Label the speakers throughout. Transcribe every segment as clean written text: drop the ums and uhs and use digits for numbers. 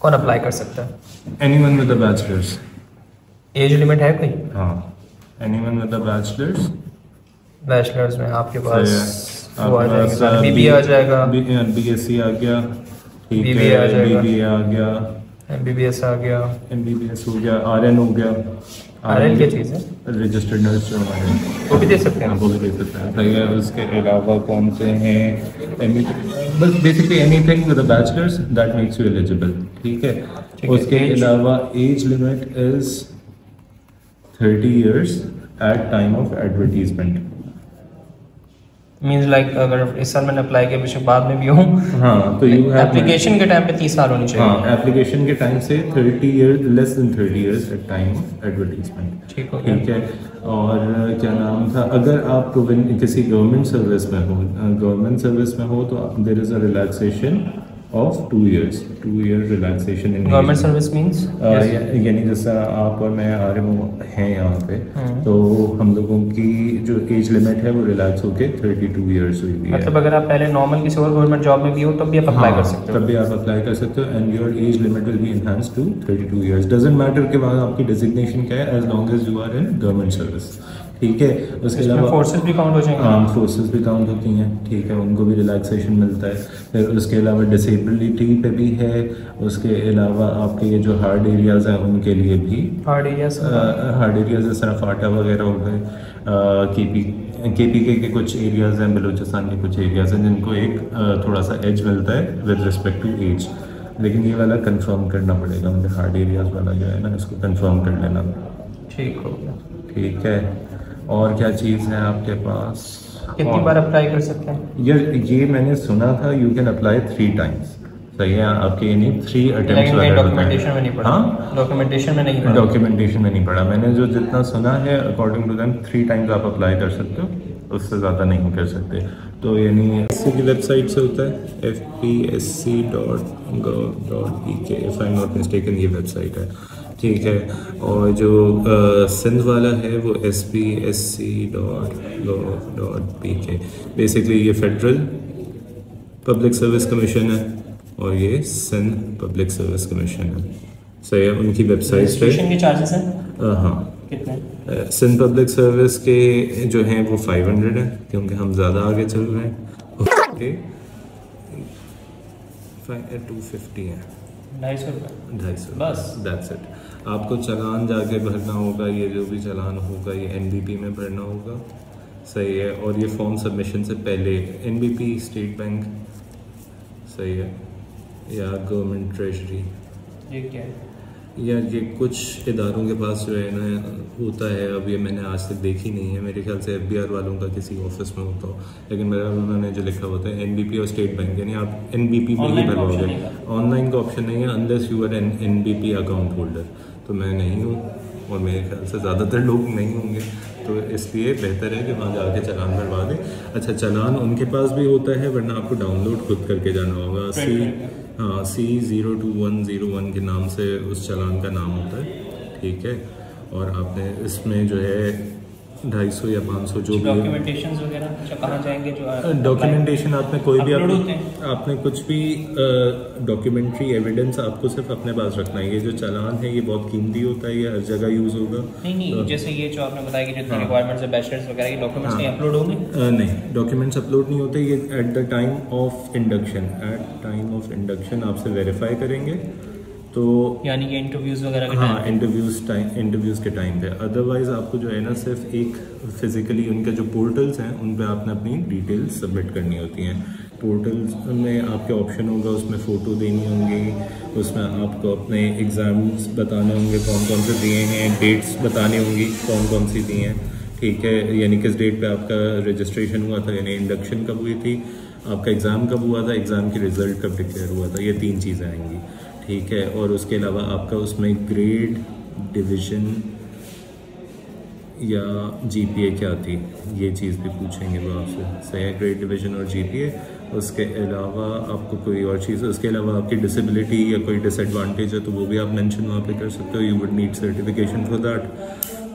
Speaker 1: कौन अप्लाई कर सकता है?
Speaker 2: Anyone with a bachelors.
Speaker 1: Age limit है कोई?
Speaker 2: हाँ, anyone with a bachelors.
Speaker 1: Bachelors में आपके पास वो आ
Speaker 2: आपके पास
Speaker 1: जाएगा, बीबीए आ जाएगा,
Speaker 2: बीएससी आ गया, ठीक
Speaker 1: बीबीए आ
Speaker 2: है,
Speaker 1: जाएगा,
Speaker 2: बीबीए आ गया,
Speaker 1: एमबीबीएस आ गया,
Speaker 2: एमबीबीएस हो गया, आरएन हो गया।
Speaker 1: आरएन क्या चीज़ है?
Speaker 2: रजिस्टर्ड नर्स जो हमारे,
Speaker 1: वो भी दे सकते हैं?
Speaker 2: वो भी दे सकते हैं। सही है। उसके अलावा कौन से हैं? बस basically anything with a bachelor's that makes you eligible, ठीक है। उसके अलावा age limit is 30 years at time of advertisement.
Speaker 1: Means like अगर इस साल मैंने अप्लाई किया पिछले बाद में भी हूँ,
Speaker 2: हाँ, तो यू
Speaker 1: एप्लीकेशन के टाइम पे 30 साल होनी चाहिए।
Speaker 2: हाँ, एप्लीकेशन के टाइम से 30 years, less than 30 years at time of advertisement,
Speaker 1: ठीक हो
Speaker 2: ठीक है। और क्या नाम था, अगर आप किसी गवर्नमेंट सर्विस में हो तो there is a relaxation of 2 years, 2 year relaxation in
Speaker 1: government service means
Speaker 2: यानी जैसा आप और मैं आ रहे हैं यहाँ पे, तो हम लोगों की जो एज लिमिट है वो रिलैक्स होके 32 years हुई है।
Speaker 1: मतलब अगर आप पहले नॉर्मल किसी और गवर्नमेंट जॉब में भी हो तब भी आप अप्लाई कर सकते हो?
Speaker 2: तब भी आप अप्लाई कर सकते हो and your age limit will be enhanced to 32 years। Doesn't matter कि वहाँ आपकी डेजिग्नेशन क्या है, as long as you are in government service, ठीक है। उसके अलावा
Speaker 1: फोर्सेस भी काउंट हो जाएंगे?
Speaker 2: आर्म फोर्सेस भी काउंट होती हैं, ठीक है, उनको भी रिलैक्सेशन मिलता है। फिर उसके अलावा डिसेबिलिटी पे भी है। उसके अलावा आपके ये जो हार्ड एरियाज़ हैं उनके लिए भी हार्ड एरियाज जैसे फाटा वगैरह हो गए, केपी के कुछ एरियाज़ हैं, बलूचिस्तान के कुछ एरियाज़ हैं जिनको एक थोड़ा सा एज मिलता है विद रिस्पेक्ट टू एज। लेकिन ये वाला कंफर्म करना पड़ेगा मुझे, हार्ड एरियाज़ वाला जो है ना, इसको कंफर्म कर लेना।
Speaker 1: ठीक हो गया,
Speaker 2: ठीक है। और क्या चीज़ है आपके पास?
Speaker 1: कितनी बार अप्लाई कर सकते हैं?
Speaker 2: ये मैंने सुना था यू कैन अप्लाई 3 times। सही है, आपके यानी 3 attempts
Speaker 1: डॉक्यूमेंटेशन में नहीं पढ़ा।
Speaker 2: हाँ,
Speaker 1: डॉक्यूमेंटेशन में नहीं पढ़ा।
Speaker 2: डॉक्यूमेंटेशन में नहीं पढ़ा मैंने। जो जितना सुना है अकॉर्डिंग टू दैम 3 times आप अप्लाई कर सकते हो, उससे ज़्यादा नहीं कर सकते। तो यानी एससी की वेबसाइट से होता है fpsc.gov.pk, if I am not mistaken ये वेबसाइट है, ठीक है। और जो सिंध वाला है वो spsc.gov.pk। बेसिकली ये फेडरल पब्लिक सर्विस कमीशन है और ये सिंध पब्लिक सर्विस कमीशन है। सही है, उनकी वेबसाइट पे
Speaker 1: के चार्जेस हैं?
Speaker 2: हाँ,
Speaker 1: कितने?
Speaker 2: सिंध पब्लिक सर्विस के जो हैं वो 500 है, क्योंकि हम ज़्यादा आगे चल रहे हैं। ओके, 250 है, 250
Speaker 1: बस,
Speaker 2: दैट्स इट। आपको चालान जाके भरना होगा, ये जो भी चालान होगा ये एनबीपी में भरना होगा। सही है। और ये फॉर्म सबमिशन से पहले एनबीपी, स्टेट बैंक, सही है, या गवर्नमेंट ट्रेजरी,
Speaker 1: ये क्या है?
Speaker 2: या ये कुछ इदारों के पास जो है ना होता है। अब ये मैंने आज तक देखी नहीं है, मेरे ख्याल से एफबीआर वालों का किसी ऑफिस में होता हो, लेकिन मेरा उन्होंने जो लिखा होता है एनबीपी और स्टेट बैंक, यानी आप एनबीपी में ही भरवाओगे। ऑनलाइन का ऑप्शन नहीं है unless you are an NBP account holder. तो मैं नहीं हूँ और मेरे ख्याल से ज़्यादातर लोग नहीं होंगे, तो इसलिए बेहतर है कि वहाँ जाके चालान भरवा दें। अच्छा, चालान उनके पास भी होता है, वरना आपको डाउनलोड खुद करके जाना होगा। C02101 के नाम से उस चालान का नाम होता है, ठीक है। और आपने इसमें जो है 250 या 500 जो भी
Speaker 1: डॉक्यूमेंटेशन वगैरह कहाँ जाएंगे? जो
Speaker 2: डॉक्यूमेंटेशन आपने कोई भी आपने कुछ भी डॉक्यूमेंट्री एविडेंस आपको सिर्फ अपने पास रखना है। ये जो चालान है ये बहुत कीमती होता है, ये हर जगह यूज होगा।
Speaker 1: नहीं, तो, जैसे ये जो आपने बताया कि जितने रिक्वायरमेंट्स है बैचलर्स वगैरह के डॉक्यूमेंट्स नहीं अपलोड होंगे?
Speaker 2: नहीं, डॉक्यूमेंट्स अपलोड नहीं होते। ये at the time of induction आपसे वेरीफाई करेंगे, तो
Speaker 1: यानी कि इंटरव्यूज़ वगैरह के
Speaker 2: हाँ, इंटरव्यूज़ के टाइम पे। अदरवाइज़ आपको जो है ना सिर्फ एक फिजिकली उनके जो पोर्टल्स हैं उन पे आपने अपनी डिटेल्स सबमिट करनी होती हैं। पोर्टल्स में आपके ऑप्शन होगा, उसमें फ़ोटो देनी होंगी, उसमें आपको अपने एग्ज़ाम्स बताने होंगे कौन कौन से दिए हैं, डेट्स बतानी होंगी कौन कौन सी दी हैं, ठीक है। यानी किस डेट पे आपका रजिस्ट्रेशन हुआ था, यानी इंडक्शन कब हुई थी, आपका एग्ज़ाम कब हुआ था, एग्ज़ाम की रिज़ल्ट कब डिक्लेयर हुआ था, ये 3 चीज़ें आएंगी, ठीक है। और उसके अलावा आपका उसमें ग्रेड, डिवीज़न या जीपीए क्या थी, ये चीज़ भी पूछेंगे वो आपसे। सही है, ग्रेड, डिवीज़न और जीपीए। उसके अलावा आपको कोई और चीज़, उसके अलावा आपकी डिसेबिलिटी या कोई डिसएडवांटेज है तो वो भी आप मेंशन वहाँ पे कर सकते हो। You would need certification for that.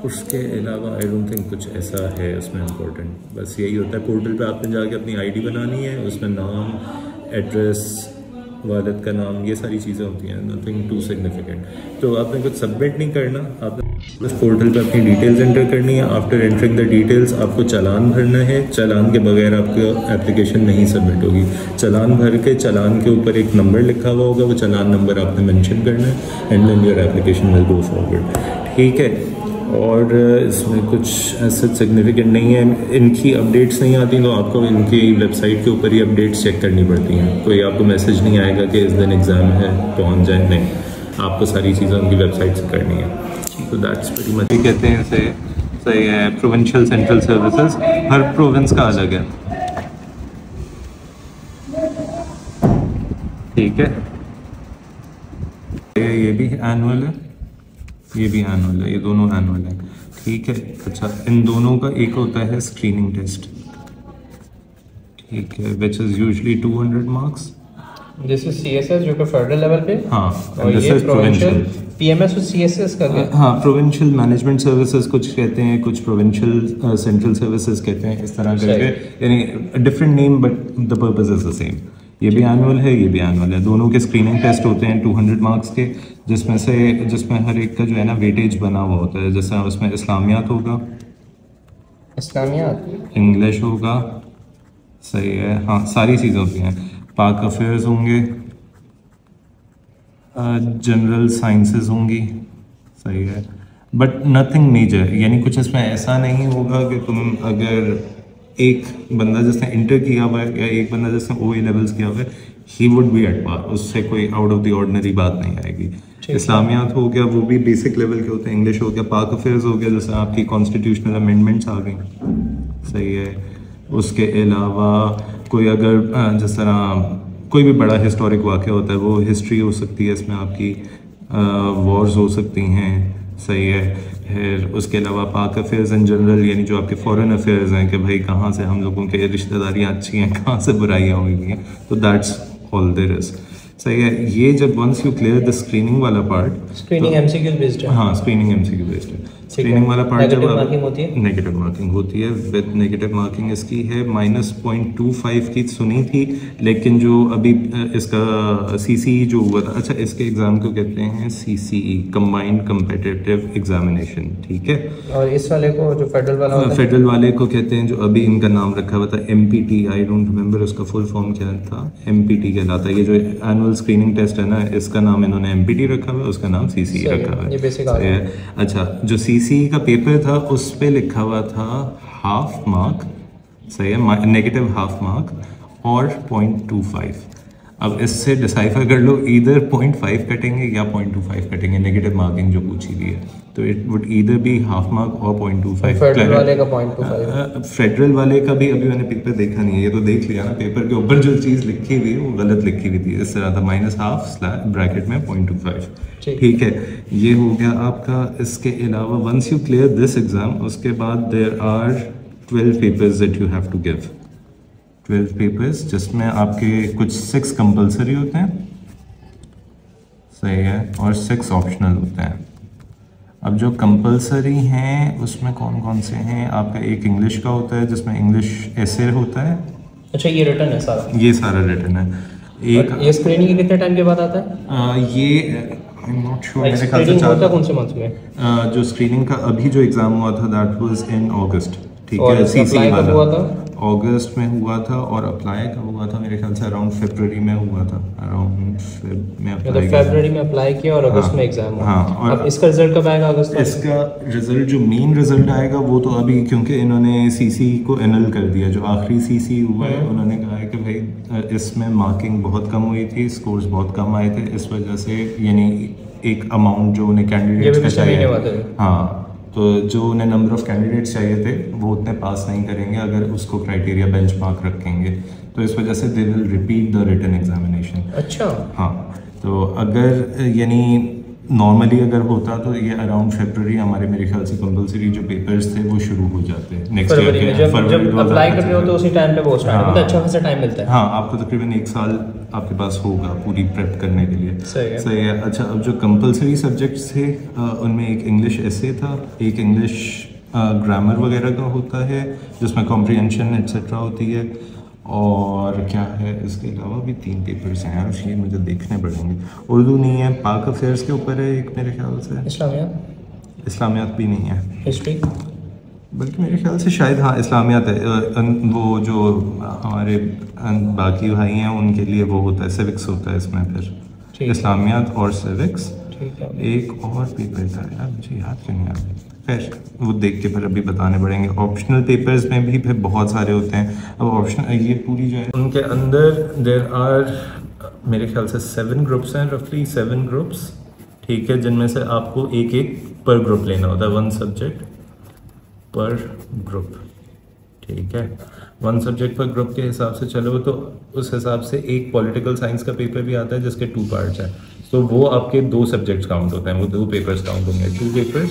Speaker 2: उसके अलावा आई डोंट थिंक कुछ ऐसा है उसमें इम्पोर्टेंट, बस यही होता है। पोर्टल पे आपने जाके अपनी आईडी बनानी है, उसमें नाम, एड्रेस, वालिद का नाम, ये सारी चीज़ें होती हैं, नथिंग टू सिग्निफिकेंट। तो आपने कुछ सबमिट नहीं करना, आपने बस पोर्टल पे अपनी डिटेल्स एंटर करनी है। आफ्टर एंटरिंग द डिटेल्स आपको चालान भरना है। चालान के बगैर आपकी एप्लीकेशन नहीं सबमिट होगी। चालान भर के चालान के ऊपर एक नंबर लिखा हुआ होगा, वो चालान नंबर आपने मेंशन करना है and then your application will go forward. ठीक है, और इसमें कुछ ऐसा सिग्निफिकेंट नहीं है। इनकी अपडेट्स नहीं आती तो आपको इनकी वेबसाइट के ऊपर ही अपडेट्स चेक करनी पड़ती हैं। कोई आपको मैसेज नहीं आएगा कि इस दिन एग्ज़ाम है पहुंच जाए, नहीं, आपको सारी चीज़ें उनकी वेबसाइट से करनी है। तो दैट्स वेरी मच। कहते हैं इसे, सही है, प्रोविंशियल सेंट्रल सर्विसेज, हर प्रोविंस का अलग है। ठीक है, ये भी एनुअल है, ये भी एनुअल है, ये दोनों एनुअल है। ठीक है, अच्छा, इन दोनों का एक होता है स्क्रीनिंग टेस्ट, ठीक है, which is usually 200 marks.
Speaker 1: This is CSS जो कि फेडरल लेवल पे,
Speaker 2: हाँ,
Speaker 1: और ये प्रोविंशियल पीएमएस और सीएसएस का क्या?
Speaker 2: हाँ, प्रोविंशियल मैनेजमेंट सर्विसेज कुछ कहते हैं, कुछ प्रोविंशियल सेंट्रल सर्विसेज कहते हैं, इस तरह करके, यानी different name but the purpose is the same. ये भी एनुअल है, ये भी एनुअल है। दोनों के स्क्रीनिंग टेस्ट होते हैं 200 मार्क्स के, जिसमें हर एक का जो है ना वेटेज बना हुआ होता है। जैसे उसमें इस्लामियात होगा,
Speaker 1: इस्लामियात,
Speaker 2: इंग्लिश होगा, सही है, हाँ, सारी चीज़ें होती हैं। पाक अफेयर्स होंगे, जनरल साइंसेस होंगी, सही है, बट नथिंग मेजर, यानी कुछ इसमें ऐसा नहीं होगा कि तुम अगर एक बंदा जिसने इंटर किया हुआ है या एक बंदा जिसने OA लेवल्स किया हुआ है, he would be at par, उससे कोई आउट ऑफ द ऑर्डिनरी बात नहीं आएगी। इस्लामियात हो गया, वो भी बेसिक लेवल के होते हैं। इंग्लिश हो गया, पाक अफेयर्स हो गया, जैसे आपकी कॉन्स्टिट्यूशनल अमेंडमेंट्स आ गई, सही है। उसके अलावा कोई अगर जिस तरह कोई भी बड़ा हिस्टोरिक वाक़या होता है, वो हिस्ट्री हो सकती है, इसमें आपकी वॉर्स हो सकती हैं, सही है। फिर उसके अलावा पाक अफेयर्स इन जनरल, यानी जो आपके फॉरेन अफेयर्स हैं कि भाई कहाँ से हम लोगों के रिश्तेदारियाँ अच्छी हैं, कहाँ से बुराइयाँ हुई हैं, तो दैट्स ऑल देयर इज, सही है। ये जब once you clear the screening वाला पार्ट,
Speaker 1: स्क्रीनिंग एमसीक्यू बेस्ड है,
Speaker 2: हाँ, स्क्रीनिंग एमसीक्यू बेस्ड है। स्क्रीनिंग वाला पार्ट जब
Speaker 1: मार्किंग होती है,
Speaker 2: नेगेटिव मार्किंग होती है, विद नेगेटिव मार्किंग इसकी है -0.25 की सुनी थी, लेकिन जो अभी इसका CCE जो हुआ था, अच्छा, इसके एग्जाम को कहते हैं CCE, कंबाइंड कम्पिटिटिव एग्जामिनेशन, ठीक है।
Speaker 1: और इस वाले को जो फेडरल वाला होता है,
Speaker 2: फेडरल वाले को कहते हैं, जो अभी इनका नाम रखा हुआ था MPT, आई डोंट रिमेंबर उसका फुल फॉर्म क्या था, MPT कहलाता है। ये जो एनुअल स्क्रीनिंग टेस्ट है ना, इसका नाम इन्होंने MPT रखा हुआ है, उसका नाम CCE रखा हुआ है,
Speaker 1: ये बेसिक आ गया।
Speaker 2: अच्छा, जो CCE का पेपर था उस पे लिखा हुआ था हाफ मार्क, सही है, नेगेटिव हाफ मार्क और 0.25। अब इससे डिसाइफर कर लो, इधर 0.5 कटेंगे या 0.25 कटेंगे, नेगेटिव मार्किंग जो पूछी हुई है, तो it would either be half mark और 0.25।
Speaker 1: फेडरल वाले का 0.25,
Speaker 2: फेडरल वाले का भी अभी मैंने पेपर देखा नहीं है, ये तो देख लिया ना, पेपर के ऊपर जो चीज़ लिखी हुई है वो गलत लिखी हुई थी, इस तरह था -हाफ ब्रैकेट में 0.25, ठीक है। ये हो गया आपका। इसके अलावा once you clear this exam, उसके बाद there are 12 papers that you have to give, 12 papers, जिसमें आपके कुछ 6 कंपलसरी होते हैं, सही है, और 6 ऑप्शनल होते हैं। अब जो कंपलसरी हैं उसमें कौन कौन से हैं, आपका एक इंग्लिश का होता है, जिसमें इंग्लिश एसे होता है।
Speaker 1: अच्छा, ये रिटर्न है सारा,
Speaker 2: ये सारा रिटर्न है। एक
Speaker 1: ये स्क्रीनिंग के कितने टाइम के बाद आता है?
Speaker 2: ये आई एम नॉट श्योर, मेरे ख्याल से
Speaker 1: कौन से मंथ में?
Speaker 2: जो स्क्रीनिंग का अभी जो एग्जाम हुआ था दैट वाज इन अगस्त, ठीक
Speaker 1: और
Speaker 2: है।
Speaker 1: CCE वाला हुआ था
Speaker 2: अगस्त में हुआ था, और अप्लाई कब हुआ था, मेरे ख्याल से अराउंड फरवरी में हुआ था, अराउंड में अप्लाई,
Speaker 1: फरवरी में अप्लाई किया और अगस्त में एग्जाम हुआ।
Speaker 2: हाँ, और
Speaker 1: अब इसका रिजल्ट कब आएगा? अगस्त में
Speaker 2: इसका रिजल्ट, जो मेन रिजल्ट आएगा वो तो अभी, क्योंकि इन्होंने CCE को एनल कर दिया, जो आखिरी CCE हुआ है, उन्होंने कहा है कि भाई इसमें मार्किंग बहुत कम हुई थी, स्कोर्स बहुत कम आए थे, इस वजह से यानी एक अमाउंट जो उन्हें कैंडिडेट्स का चाहिए, हाँ, तो जो उन्हें नंबर ऑफ कैंडिडेट्स चाहिए थे वो उतने पास नहीं करेंगे अगर उसको क्राइटेरिया बेंचमार्क रखेंगे, तो इस वजह से they will repeat the written examination.
Speaker 1: अच्छा,
Speaker 2: हाँ, तो अगर यानी नॉर्मली अगर होता तो ये अराउंड फरवरी हमारे, मेरे ख्याल से कंपलसरी जो पेपर्स थे वो शुरू हो जाते हैं नेक्स्ट ईयर के,
Speaker 1: जब अप्लाई कर रहे हो तो उसी टाइम पे वो स्टार्ट होता है, अच्छा खासा टाइम मिलता है।
Speaker 2: हाँ, आपको तकरीबन 1 साल आपके पास होगा पूरी प्रेप करने के लिए, सही है। अच्छा, अब जो कंपलसरी सब्जेक्ट्स थे उनमें एक इंग्लिश एसे था, एक इंग्लिश ग्रामर वगैरह का होता है जिसमें कॉम्प्रिहेंशन एट्सेट्रा होती है, और क्या है इसके अलावा भी 3 पेपर्स हैं यार, ये मुझे देखने पड़ेंगे। उर्दू नहीं है, पाक अफेयर्स के ऊपर है एक मेरे ख्याल से, इस्लामियात भी नहीं है,
Speaker 1: हिस्ट्री,
Speaker 2: बल्कि मेरे ख्याल से शायद हाँ इस्लामियात है। वो जो हमारे बाकी भाई हैं उनके लिए वो होता है सिविक्स होता है इसमें, फिर इस्लामियात और सिविक्स। एक और पेपर था यार मुझे याद क्यों नहीं आ रहा, खैर वो देख के फिर अभी बताने पड़ेंगे। ऑप्शनल पेपर्स में भी फिर बहुत सारे होते हैं। अब ऑप्शनल ये पूरी जो है उनके अंदर देर आर मेरे ख्याल से 7 ग्रुप्स हैं, रफली 7 ग्रुप्स, ठीक है, जिनमें से आपको एक एक पर ग्रुप लेना होता है, 1 सब्जेक्ट पर ग्रुप, ठीक है। 1 सब्जेक्ट पर ग्रुप के हिसाब से चलो तो उस हिसाब से एक पॉलिटिकल साइंस का पेपर भी आता है जिसके 2 पार्ट्स हैं, तो वो आपके 2 सब्जेक्ट्स काउंट होते हैं, वो 2 पेपर्स काउंट होंगे, 2 पेपर्स।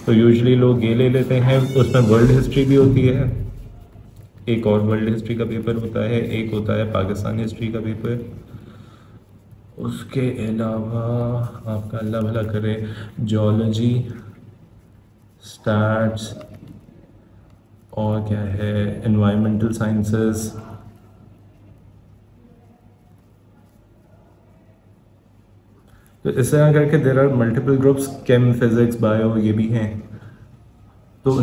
Speaker 2: तो यूजुअली लोग ये ले लेते हैं, उसमें वर्ल्ड हिस्ट्री भी होती है, एक और वर्ल्ड हिस्ट्री का पेपर होता है, एक होता है पाकिस्तान हिस्ट्री का पेपर। उसके अलावा आपका अल्लाह भला करे जियोलॉजी, स्टैट्स और क्या है एनवायरमेंटल साइंसेस, तो इस तरह करके there are multiple groups, chem, physics, bio ये भी हैं। तो